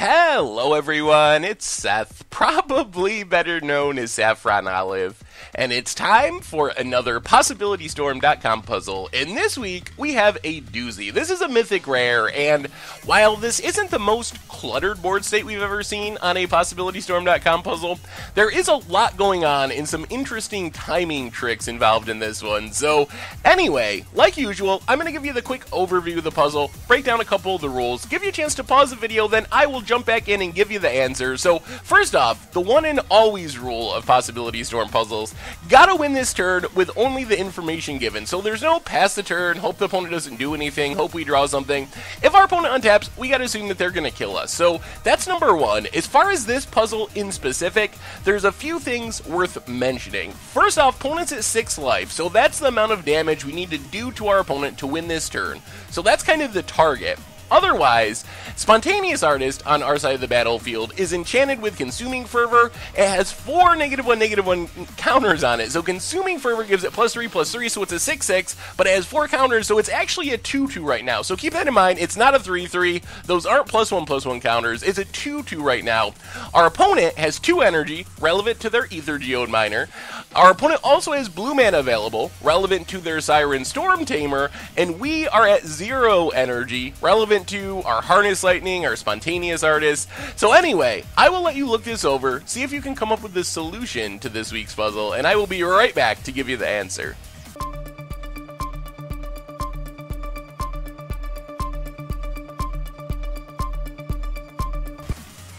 Hello everyone, it's Seth, probably better known as Saffron Olive, and it's time for another PossibilityStorm.com puzzle, and this week we have a doozy. This is a mythic rare, and while this isn't the most cluttered board state we've ever seen on a PossibilityStorm.com puzzle, there is a lot going on and some interesting timing tricks involved in this one. So anyway, like usual, I'm going to give you the quick overview of the puzzle, break down a couple of the rules, give you a chance to pause the video, then I will jump back in and give you the answer. So first off, the one and always rule of Possibility Storm puzzles, gotta win this turn with only the information given. So there's no pass the turn, hope the opponent doesn't do anything, hope we draw something. If our opponent untaps, we gotta assume that they're gonna kill us. So that's number one. As far as this puzzle in specific, there's a few things worth mentioning. First off, opponent's at 6 life, so that's the amount of damage we need to do to our opponent to win this turn. So that's kind of the target. Otherwise, Spontaneous Artist on our side of the battlefield is enchanted with Consuming Fervor. It has 4 -1/-1 counters on it. So Consuming Fervor gives it +3/+3, so it's a 6/6, but it has 4 counters, so it's actually a 2/2 right now. So keep that in mind, it's not a 3/3. Those aren't +1/+1 counters. It's a 2/2 right now. Our opponent has 2 energy, relevant to their Ether Geode Miner. Our opponent also has blue mana available, relevant to their Siren Storm Tamer, and we are at 0 energy, relevant to our Harness Lightning, our Spontaneous Artist. So anyway, I will let you look this over, see if you can come up with the solution to this week's puzzle, and I will be right back to give you the answer.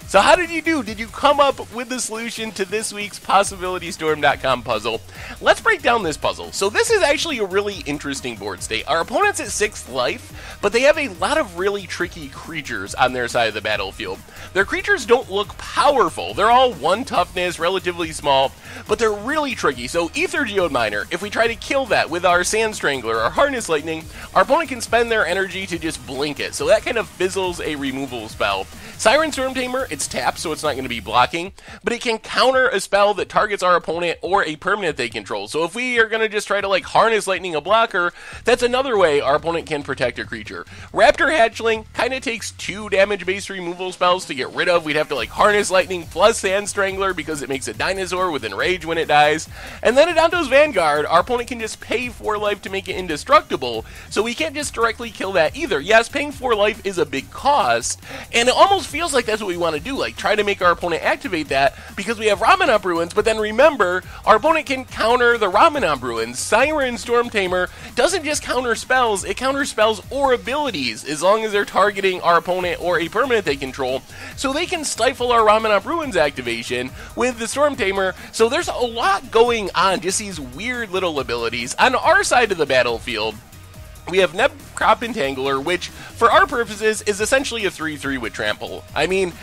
So how did you do? Did you come up with the solution to this week's PossibilityStorm.com puzzle? Let's break down this puzzle. So this is actually a really interesting board state. Our opponent's at 6th life, but they have a lot of really tricky creatures on their side of the battlefield. Their creatures don't look powerful. They're all 1 toughness, relatively small, but they're really tricky. So Ether Geode Miner, if we try to kill that with our Sand Strangler or Harness Lightning, our opponent can spend their energy to just blink it. So that kind of fizzles a removal spell. Siren Storm Tamer, it's tapped, so it's not going to be blocking, but it can counter a spell that targets our opponent or a permanent they control. So if we are going to just try to like Harness Lightning a blocker, that's another way our opponent can protect a creature. Raptor Hatchling kind of takes 2 damage-based removal spells to get rid of. We'd have to like Harness Lightning plus Sand Strangler because it makes a dinosaur with Enrage when it dies. And then Adanto's Vanguard, our opponent can just pay 4 life to make it indestructible, so we can't just directly kill that either. Yes, paying 4 life is a big cost, and it almost feels like that's what we want to do, like try to make our opponent activate that because we have Ramanop Ruins, but then remember, our opponent can counter the Ramanop Ruins. Siren Storm Tamer doesn't just counter spells, it counters spells or abilities as long as they're targeting our opponent or a permanent they control, so they can stifle our Ramanop Ruins activation with the Storm Tamer. So there's a lot going on, just these weird little abilities. On our side of the battlefield, we have Crop Entangler, which, for our purposes, is essentially a 3/3 with Trample. I mean,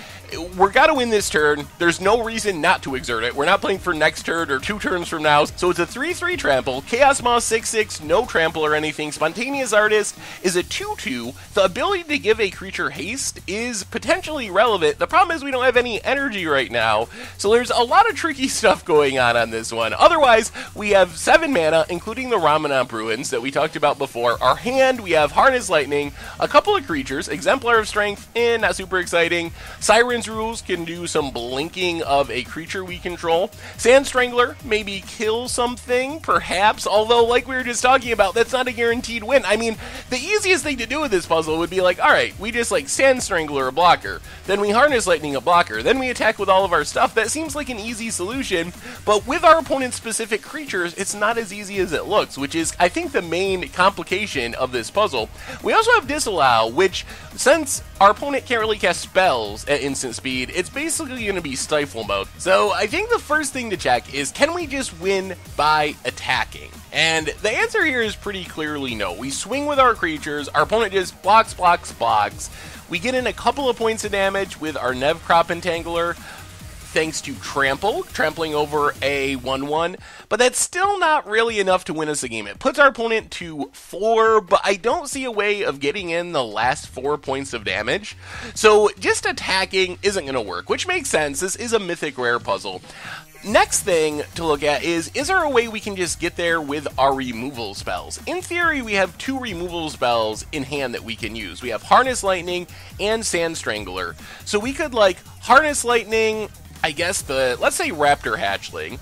we're gotta win this turn. There's no reason not to exert it. We're not playing for next turn or 2 turns from now. So it's a 3/3 trample. Chaos Maw 6/6, no trample or anything. Spontaneous Artist is a 2/2. The ability to give a creature haste is potentially relevant. The problem is we don't have any energy right now. So there's a lot of tricky stuff going on this one. Otherwise, we have 7 mana, including the Ramanop Ruins that we talked about before. Our hand, we have Harness Lightning, a couple of creatures, Exemplar of Strength, not super exciting. Siren's Rules can do some blinking of a creature we control. Sand Strangler, maybe kill something, perhaps, although like we were just talking about, that's not a guaranteed win. I mean, the easiest thing to do with this puzzle would be like, alright, we just like Sand Strangler a blocker, then we Harness Lightning a blocker, then we attack with all of our stuff. That seems like an easy solution, but with our opponent's specific creatures, it's not as easy as it looks, which is, I think, the main complication of this puzzle. We also have Disallow, which, since our opponent can't really cast spells at instant speed, it's basically going to be Stifle mode. So I think the first thing to check is, can we just win by attacking? And the answer here is pretty clearly no. We swing with our creatures, our opponent just blocks, blocks, blocks. We get in a couple of points of damage with our Crop Entangler, thanks to Trample, trampling over a 1/1, but that's still not really enough to win us a game. It puts our opponent to 4, but I don't see a way of getting in the last 4 points of damage. So just attacking isn't going to work, which makes sense. This is a mythic rare puzzle. Next thing to look at is there a way we can just get there with our removal spells? In theory, we have 2 removal spells in hand that we can use. We have Harness Lightning and Sand Strangler. So we could, like, Harness Lightning, I guess let's say Raptor Hatchling.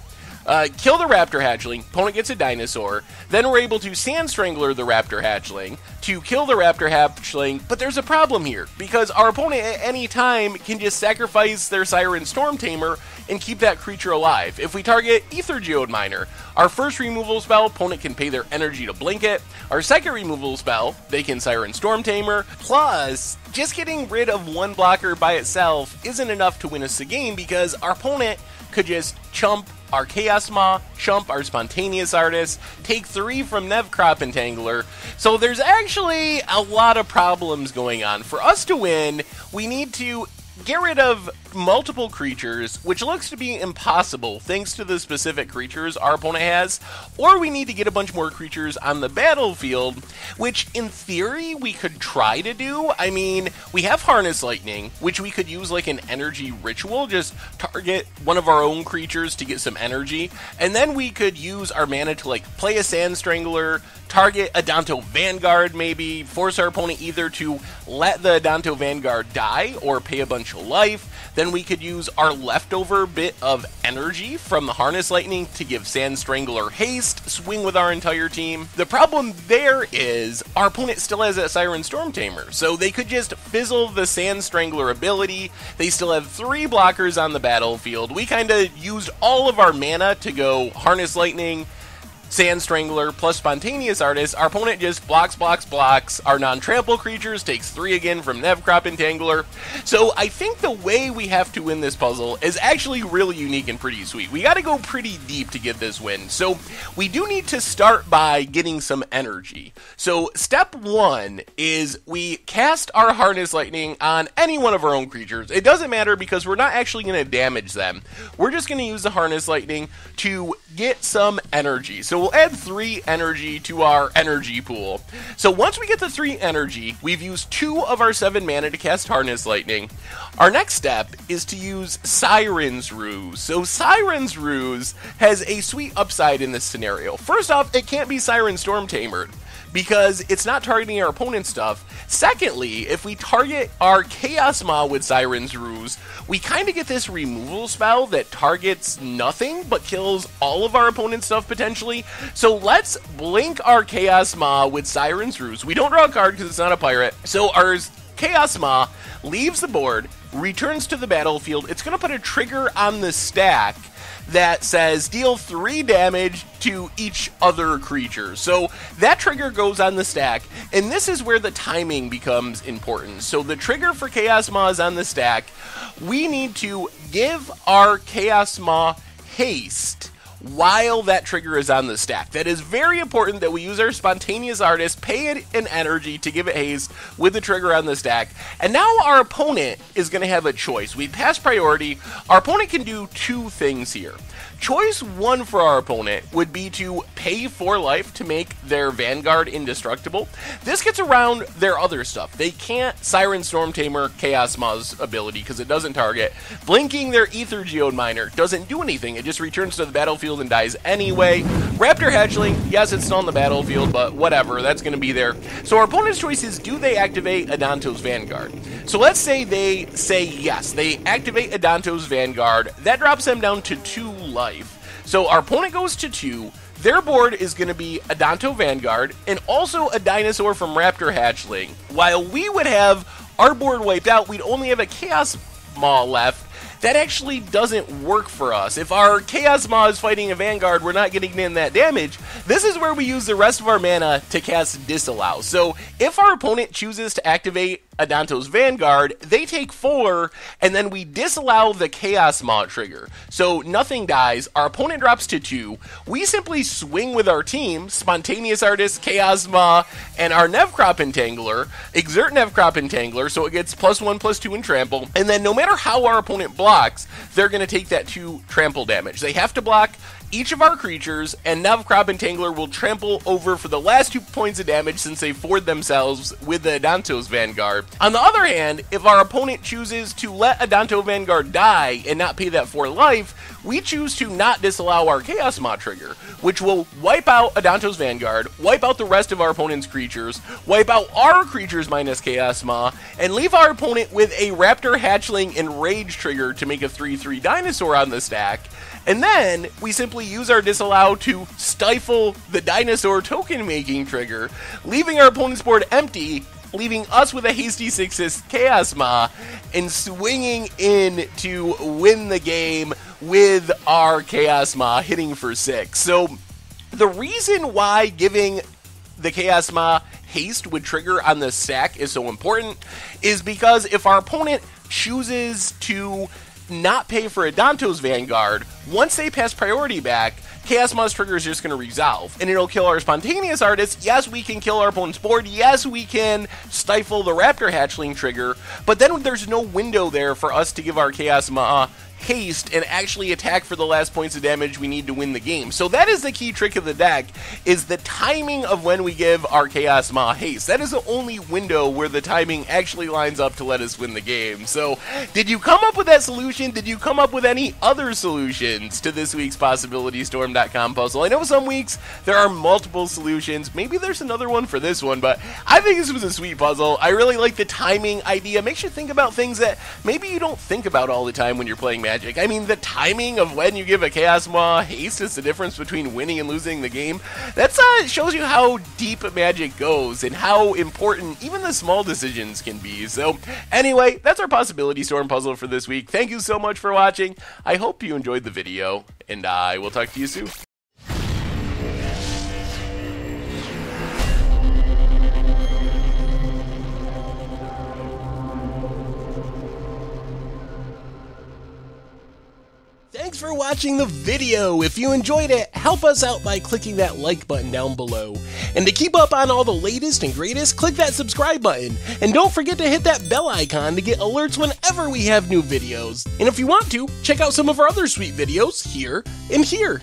Kill the Raptor Hatchling, opponent gets a dinosaur, then we're able to Sand Strangler the Raptor Hatchling to kill the Raptor Hatchling, but there's a problem here, because our opponent at any time can just sacrifice their Siren Storm Tamer and keep that creature alive. If we target Ether Geode Miner, our first removal spell, opponent can pay their energy to blink it. Our second removal spell, they can Siren Storm Tamer, plus just getting rid of one blocker by itself isn't enough to win us the game, because our opponent could just chump our Chaos Maw, chump our Spontaneous Artist, take 3 from Nevcrop Entangler. So there's actually a lot of problems going on. For us to win, we need to get rid of multiple creatures, which looks to be impossible thanks to the specific creatures our opponent has, or we need to get a bunch more creatures on the battlefield, which in theory we could try to do. I mean, we have Harness Lightning, which we could use like an energy ritual, just target one of our own creatures to get some energy, and then we could use our mana to like play a Sand Strangler, target a Adanto Vanguard maybe, force our opponent either to let the Adanto Vanguard die or pay a bunch of life. Then we could use our leftover bit of energy from the Harness Lightning to give Sand Strangler haste, swing with our entire team. The problem there is our opponent still has that Siren Storm Tamer, so they could just fizzle the Sand Strangler ability. They still have 3 blockers on the battlefield. We kind of used all of our mana to go Harness Lightning, Sand Strangler, plus Spontaneous Artist. Our opponent just blocks our non-trample creatures, takes 3 again from Nevcrop Entangler. So I think the way we have to win this puzzle is actually really unique and pretty sweet. We gotta go pretty deep to get this win. So we do need to start by getting some energy. So step 1 is we cast our Harness Lightning on any one of our own creatures. It doesn't matter because we're not actually gonna damage them. We're just gonna use the Harness Lightning to get some energy. So we'll add 3 energy to our energy pool. So once we get the 3 energy, we've used 2 of our 7 mana to cast Harness Lightning. Our next step is to use Siren's Ruse. So Siren's Ruse has a sweet upside in this scenario. First off, it can't be Siren Storm Tamered, because it's not targeting our opponent's stuff. Secondly, if we target our Chaos Maw with Siren's Ruse, we kind of get this removal spell that targets nothing but kills all of our opponent's stuff potentially. So let's blink our Chaos Maw with Siren's Ruse. We don't draw a card because it's not a pirate. So our Chaos Maw leaves the board, returns to the battlefield. It's going to put a trigger on the stack that says deal 3 damage to each other creature. So that trigger goes on the stack, and this is where the timing becomes important. So the trigger for Chaos Maw is on the stack. We need to give our Chaos Maw haste while that trigger is on the stack. That is very important that we use our Spontaneous Artist, pay it an energy to give it haste with the trigger on the stack. And now our opponent is going to have a choice. We pass priority. Our opponent can do 2 things here. Choice 1 for our opponent would be to pay 4 life to make their Vanguard indestructible. This gets around their other stuff. They can't Siren Storm Tamer Chaos Maw's ability because it doesn't target. Blinking their Ether Geode Miner doesn't do anything. It just returns to the battlefield and dies anyway. Raptor Hatchling, yes, it's still on the battlefield, but whatever, that's going to be there. So our opponent's choice is, do they activate Adanto's Vanguard? So let's say they say yes. They activate Adanto's Vanguard. That drops them down to 2 life. So our opponent goes to 2. Their board is going to be Adanto Vanguard and also a dinosaur from Raptor Hatchling. While we would have our board wiped out, we'd only have a Chaos Maw left. That actually doesn't work for us. If our Chaos Maw is fighting a Vanguard, we're not getting in that damage. This is where we use the rest of our mana to cast Disallow. So if our opponent chooses to activate Adanto's Vanguard, they take 4, and then we disallow the Chaos Maw trigger. So nothing dies, our opponent drops to 2, we simply swing with our team, Spontaneous Artist, Chaos Maw, and our Nevcrop Entangler, exert Nevcrop Entangler, so it gets +1/+2 in trample, and then no matter how our opponent blocks, they're going to take that 2 trample damage. They have to block each of our creatures, and Nev, Crop, and Tangler will trample over for the last 2 points of damage since they forward themselves with the Adanto's Vanguard. On the other hand, if our opponent chooses to let Adanto Vanguard die and not pay that 4 life, we choose to not disallow our Chaos Maw trigger, which will wipe out Adanto's Vanguard, wipe out the rest of our opponent's creatures, wipe out our creatures minus Chaos Maw, and leave our opponent with a Raptor, Hatchling, and Rage trigger to make a 3/3 dinosaur on the stack. And then we simply use our disallow to stifle the dinosaur token making trigger, leaving our opponent's board empty, leaving us with a hasty 6 Chaos Maw, and swinging in to win the game with our Chaos Maw hitting for 6. So the reason why giving the Chaos Maw haste with trigger on the stack is so important is because if our opponent chooses to not pay for Adanto's Vanguard, once they pass priority back, Chaos Maw's trigger is just going to resolve, and it'll kill our Spontaneous Artist. Yes, we can kill our opponent's board. Yes, we can stifle the Raptor Hatchling trigger, but then there's no window there for us to give our Chaos Maw haste and actually attack for the last points of damage we need to win the game. So that is the key trick of the deck, is the timing of when we give our Chaos Maw haste. That is the only window where the timing actually lines up to let us win the game. So did you come up with that solution? Did you come up with any other solutions to this week's PossibilityStorm.com puzzle? I know some weeks there are multiple solutions. Maybe there's another one for this one, but I think this was a sweet puzzle. I really like the timing idea. Makes you think about things that maybe you don't think about all the time when you're playing Magic. I mean, the timing of when you give a Chaos Maw haste is the difference between winning and losing the game. That's shows you how deep Magic goes and how important even the small decisions can be. So anyway, that's our Possibility Storm puzzle for this week. Thank you so much for watching. I hope you enjoyed the video, and I will talk to you soon. Thanks for watching the video. If you enjoyed it, help us out by clicking that like button down below. And to keep up on all the latest and greatest, click that subscribe button. And don't forget to hit that bell icon to get alerts whenever we have new videos. And if you want to, check out some of our other sweet videos here and here.